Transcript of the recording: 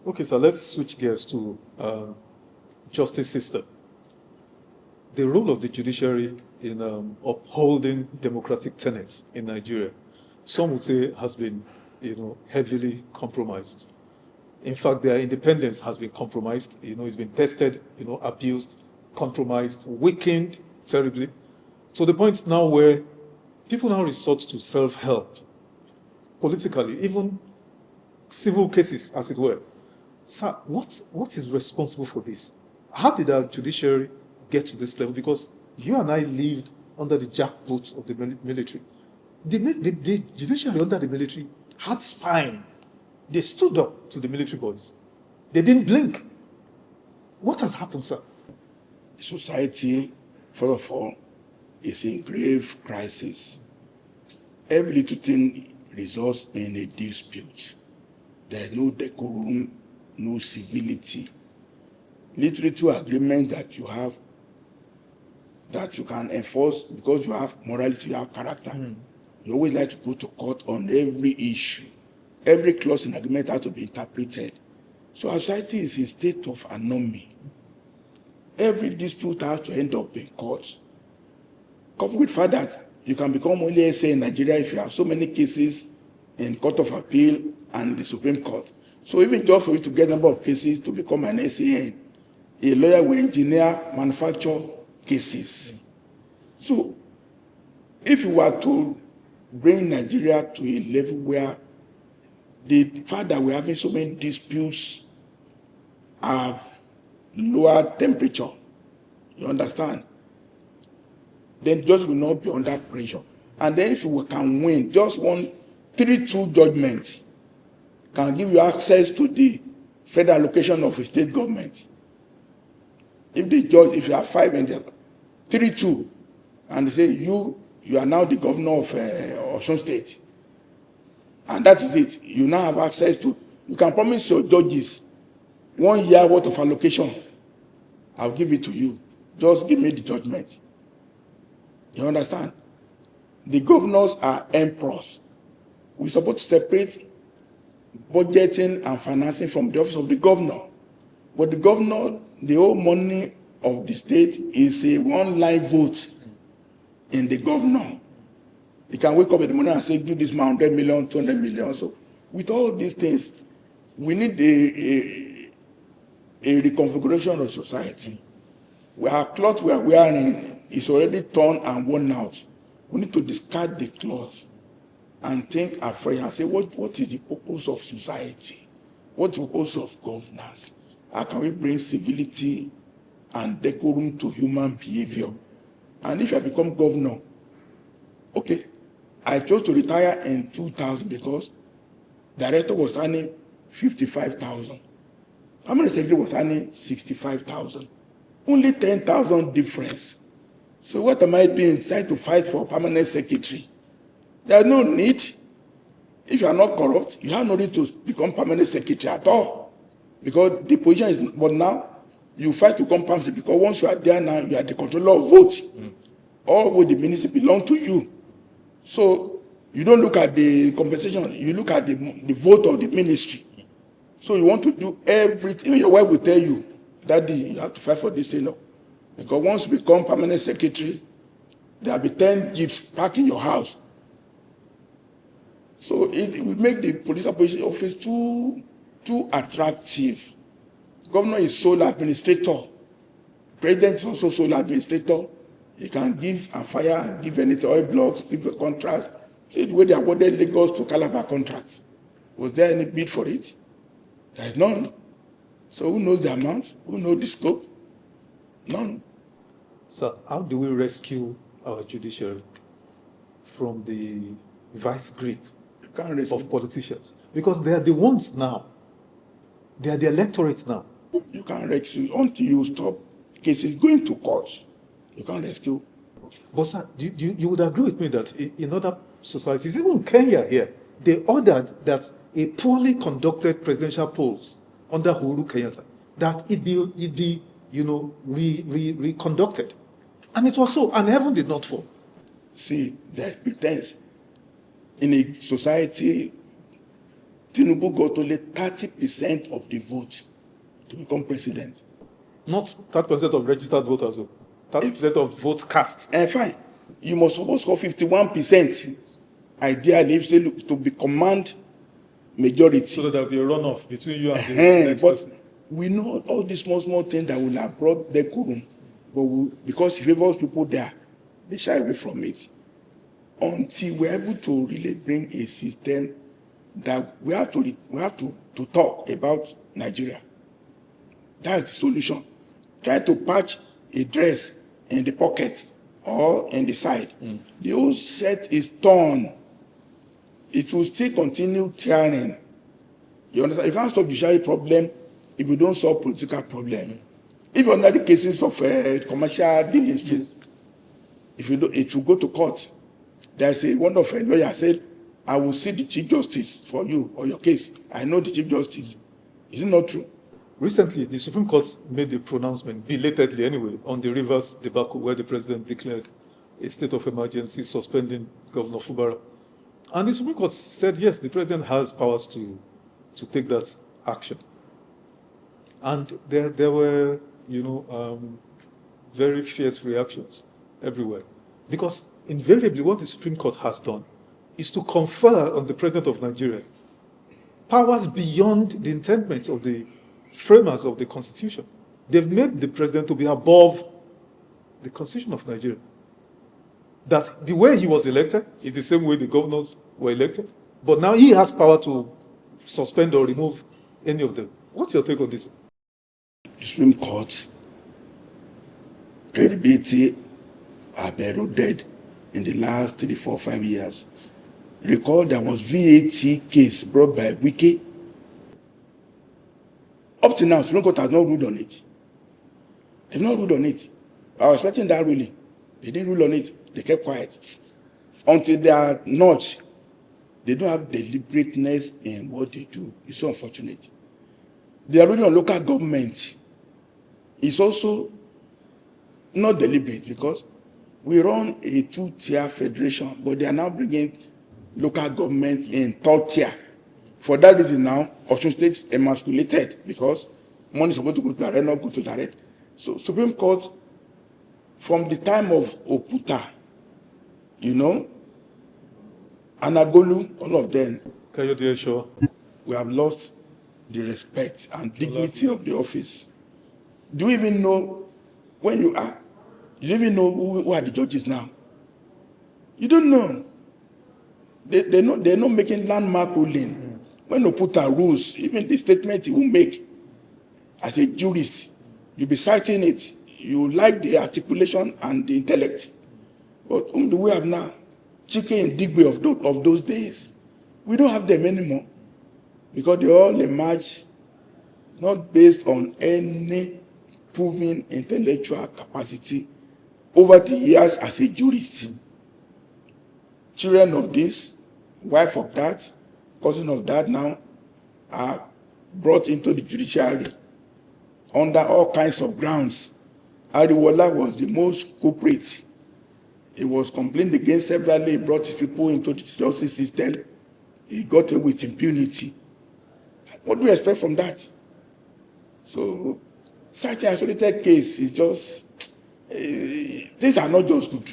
Okay, so let's switch gears to justice system. The role of the judiciary in upholding democratic tenets in Nigeria, some would say, has been, heavily compromised. In fact, their independence has been compromised. It's been tested, abused, compromised, weakened terribly, to the point now where people now resort to self-help politically, even civil cases, as it were. Sir, what is responsible for this? How did our judiciary get to this level? Because you and I lived under the jackboots of the military. The judiciary under the military had spine. They stood up to the military boys. They didn't blink. What has happened, sir? Society, first of all, is in grave crisis. Every little thing results in a dispute. There is no decorum, no civility. Little agreement that you have, that you can enforce because you have morality, you have character. You always like to go to court on every issue. Every clause in agreement has to be interpreted. So our society is in state of anomy. Every dispute has to end up in court. Coupled with the fact that you can become only SA in Nigeria if you have so many cases in Court of Appeal and the Supreme Court. So even just for you to get a number of cases to become an SAN, a lawyer will engineer, manufacture cases. So if you were to bring Nigeria to a level where the fact that we're having so many disputes have lower temperature, you understand? Then judge will not be under pressure. And then if you can win, just one 3-2 judgment can give you access to the federal allocation of a state government. If the judge, if you have 5 and 3-2, and they say you are now the governor of Osun State, and that is it, you now have access to, you can promise your judges 1 year worth of allocation. I'll give it to you. Just give me the judgment. You understand? The governors are emperors. We're supposed to separate budgeting and financing from the office of the governor. But the governor, the whole money of the state is a one-line vote in the governor. You can wake up in the morning and say, give this man 100 million, 200 million. So with all these things, we need a reconfiguration of society. Our cloth we are wearing is already torn and worn out. We need to discard the cloth and think afresh and say, what is the purpose of society? What's the purpose of governance? How can we bring civility and decorum to human behavior? And if I become governor, okay, I chose to retire in 2000 because director was earning 55,000. Permanent secretary was earning 65,000. Only 10,000 difference. So what am I doing trying to fight for permanent secretary? There's no need. If you are not corrupt, you have no need to become permanent secretary at all. Because the position is, but now you fight to become permanent because once you are there now, you are the controller of vote. All vote the ministry belong to you. So you don't look at the compensation, you look at the vote of the ministry. So you want to do everything. Even your wife will tell you, Daddy, you have to fight for this thing. No. Because once you become permanent secretary, there will be 10 jeeps parked in your house. So it will make the political position office too attractive. Governor is sole administrator. President is also sole administrator. He can give and fire, give any oil blocks, give a contract. See the way they awarded Lagos to Calabar contract. Was there any bid for it? There is none. So who knows the amount? Who knows the scope? None. So how do we rescue our judiciary from the vice grip of politicians? Because they are the ones now. They are the electorates now. You can't rescue until you stop cases going to court. You can't rescue. But sir, you would agree with me that in other societies, even Kenya here, they ordered that a poorly conducted presidential polls under Uhuru Kenyatta, that it be reconducted. And it was so, and heaven did not fall. See, there's pretense. In a society Tinubu got only 30% of the vote to become president. Not 30% of registered voters, 30% of votes cast. And fine, you must suppose score 51%. Ideally, if say look, to be command majority. So that there will be a runoff between you and the next But person. we know all these small things that will have brought decorum, but because it favors people there, they shy away from it. Until we're able to really bring a system that we have to talk about Nigeria. That's the solution. Try to patch a dress in the pocket or in the side. The whole set is torn. It will still continue tearing. You understand? You can't stop judiciary problem if you don't solve political problem. If you're under the cases of commercial dealings, if you do, it will go to court. There's one of a lawyer said, I will see the Chief Justice for you or your case. I know the Chief Justice. Is it not true? Recently, the Supreme Court made a pronouncement, belatedly anyway, on the Rivers debacle where the president declared a state of emergency, suspending Governor Fubara. And the Supreme Court said, yes, the president has powers to take that action. And there were, very fierce reactions everywhere. Because invariably what the Supreme Court has done is to confer on the president of Nigeria powers beyond the intendment of the framers of the Constitution. They've made the president to be above the Constitution of Nigeria. That the way he was elected is the same way the governors were elected, but now he has power to suspend or remove any of them. What's your take on this? The Supreme Court credibility have been eroded in the last 3, 4, 5 years. Recall there was VAT case brought by Wike. Up to now, Supreme Court has not ruled on it. They've not ruled on it. I was expecting that ruling. They didn't rule on it. They kept quiet. Until they are not, they don't have deliberateness in what they do. It's so unfortunate. They are ruling on local government. It's also not deliberate because we run a 2-tier federation, but they are now bringing local government in 3rd tier. For that reason now, Osun State is emasculated because money is supposed to go to direct, not go to direct. So Supreme Court, from the time of Oputa, Anagolu, all of them, we have lost the respect and dignity of the office. Do you even know when you are? You don't even know who are the judges now. You don't know. They're not making landmark ruling. When Oputa rules, even the statement he will make as a jurist, you'll be citing it. You like the articulation and the intellect. But whom do we have now? Chike and Digwe of those days. We don't have them anymore because they all emerge not based on any proven intellectual capacity over the years as a jurist. Children of this, wife of that, cousin of that now are brought into the judiciary under all kinds of grounds. Iroele was the most culprit. He was complained against severally. He brought his people into the justice system. He got away with impunity. What do you expect from that? So, such an isolated case is just, these are not just good.